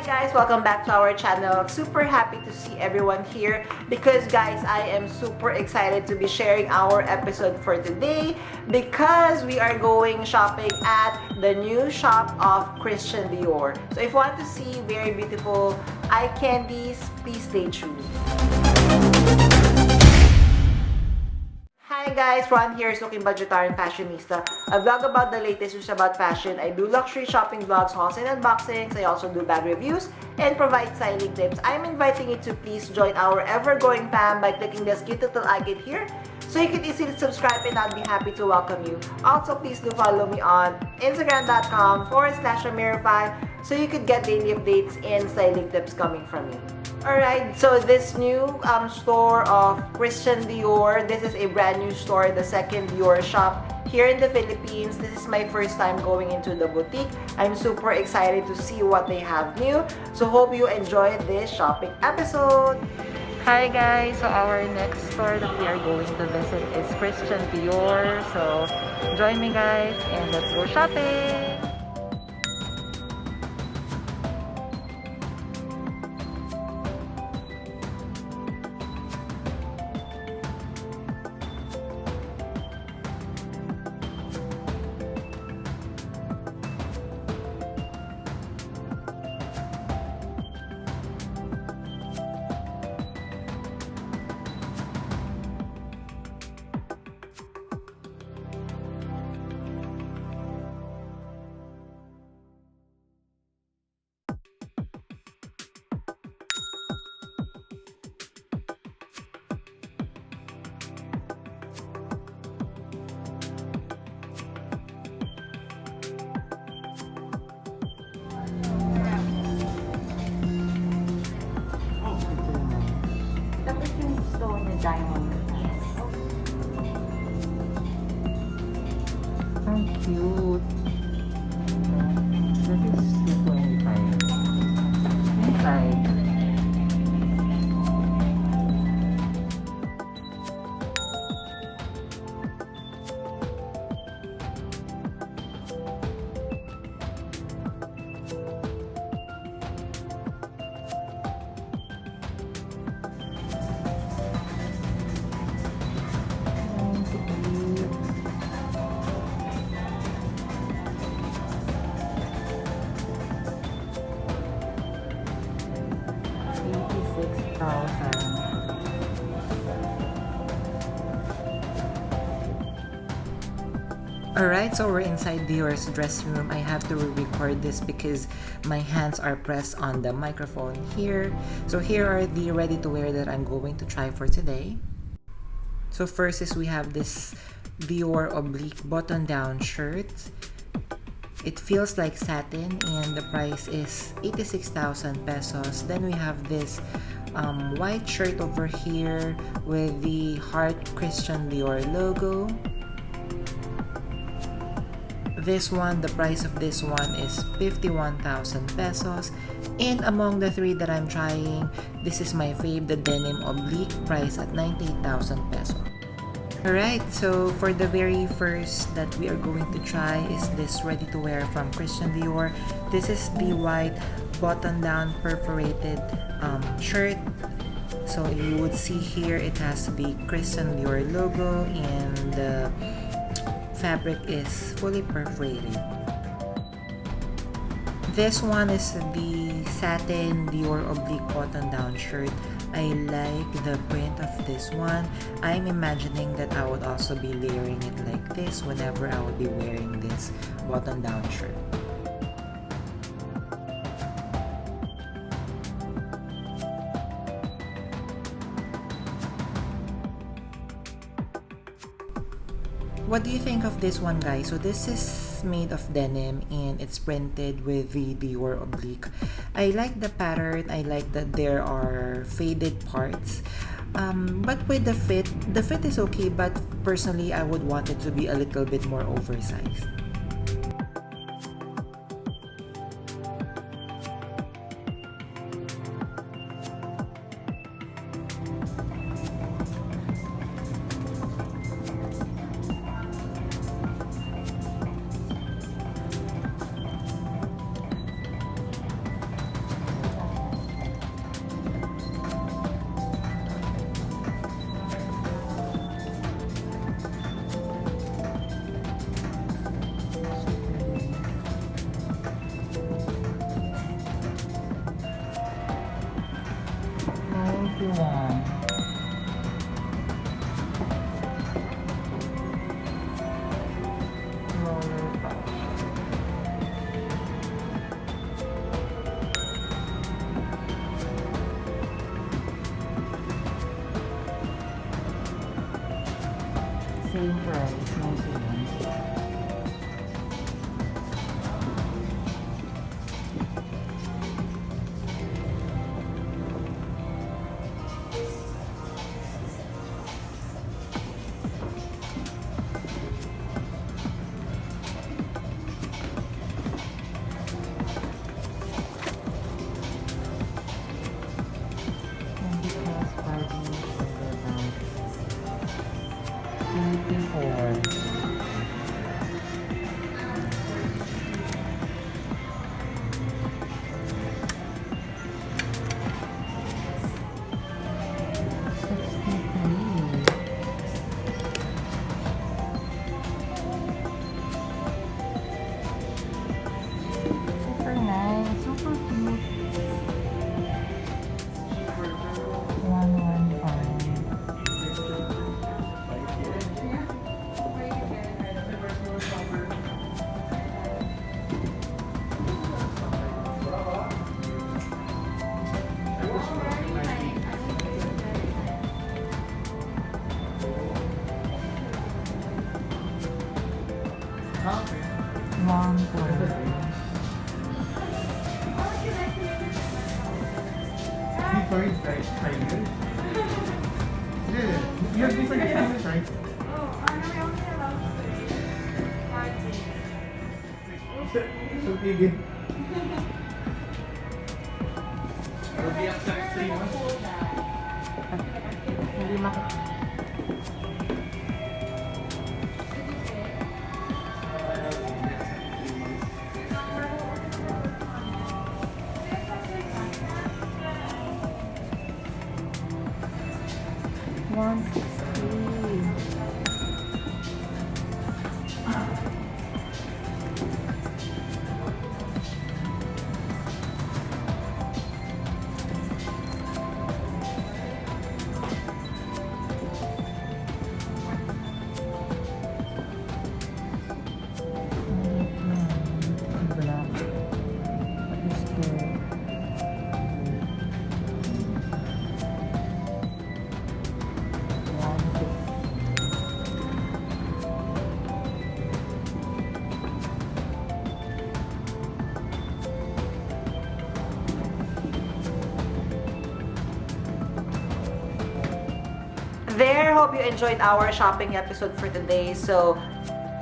guys, welcome back to our channel. Super happy to see everyone here because guys, I am super excited to be sharing our episode for today because we are going shopping at the new shop of Christian Dior. So if you want to see very beautiful eye candies, please stay tuned. Hi guys, Ron here is looking budgetarian fashionista. A vlog about the latest news about fashion. I do luxury shopping vlogs, hauls and unboxings. I also do bag reviews and provide styling tips. I'm inviting you to please join our ever-growing fam by clicking this cute little icon here so you can easily subscribe and I'll be happy to welcome you. Also, please do follow me on Instagram.com/Amirify so you could get daily updates and styling tips coming from me. Alright, so this new store of Christian Dior, this is a brand new store, the second Dior shop here in the Philippines. This is my first time going into the boutique. I'm super excited to see what they have new. So hope you enjoyed this shopping episode. Hi guys, so our next store that we are going to visit is Christian Dior. So join me guys and let's go shopping. Diamond. How cute. That is 225. Inside. Alright, so we're inside Dior's dressing room. I have to record this because my hands are pressed on the microphone here. So here are the ready-to-wear that I'm going to try for today. So first is we have this Dior oblique button-down shirt. It feels like satin and the price is 86,000 pesos. Then we have this white shirt over here with the Heart Christian Dior logo. This one, the price of this one is 51,000 pesos. And among the three that I'm trying, this is my fave, the denim oblique, price at 98,000 pesos. Alright, so for the very first that we are going to try is this ready-to-wear from Christian Dior. This is the white button-down perforated shirt. So you would see here it has the Christian Dior logo and the fabric is fully perforated. This one is the satin Dior oblique button-down shirt. I like the print of this one. I'm imagining that I would also be layering it like this whenever I would be wearing this button-down shirt. What do you think of this one, guys? So this is made of denim and it's printed with the Dior oblique. I like the pattern. I like that there are faded parts. But with the fit is okay, but personally I would want it to be a little bit more oversized. 61. Smaller pouch. Same price, 91. Super nice, super cute. 1.15. Different sizes. Yeah, you have different sizes, right? So big. Will be up to 3 months. Hindi makikita. There, hope you enjoyed our shopping episode for today. So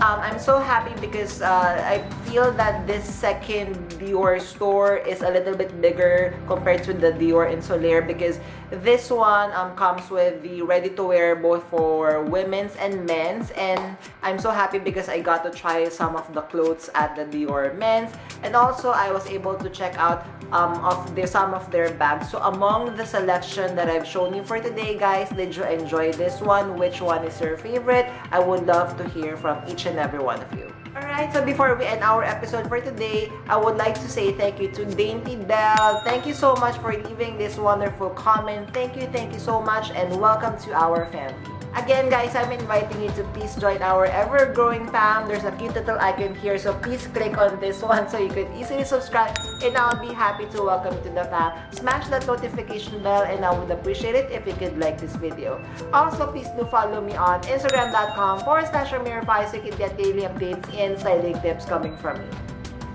I'm so happy because I feel that this second Dior store is a little bit bigger compared to the Dior in Solaire, because this one comes with the ready-to-wear both for women's and men's, and I'm so happy because I got to try some of the clothes at the Dior men's, and also I was able to check out some of their bags. So among the selection that I've shown you for today, guys, did you enjoy this one? Which one is your favorite? I would love to hear from each and every one of you. Alright, so before we end our episode for today, I would like to say thank you to Dainty Del. Thank you so much for leaving this wonderful comment. Thank you so much, and welcome to our family. Again, guys, I'm inviting you to please join our ever-growing fam. There's a cute little icon here, so please click on this one so you can easily subscribe, and I'll be happy to welcome you to the fam. Smash that notification bell, and I would appreciate it if you could like this video. Also, please do follow me on Instagram.com/RamiraPie so you can get daily updates and styling tips coming from me.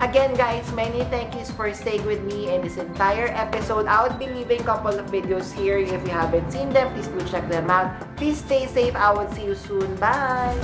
Again, guys, many thank yous for staying with me in this entire episode. I would be leaving a couple of videos here. If you haven't seen them, please do check them out. Please stay safe. I will see you soon. Bye!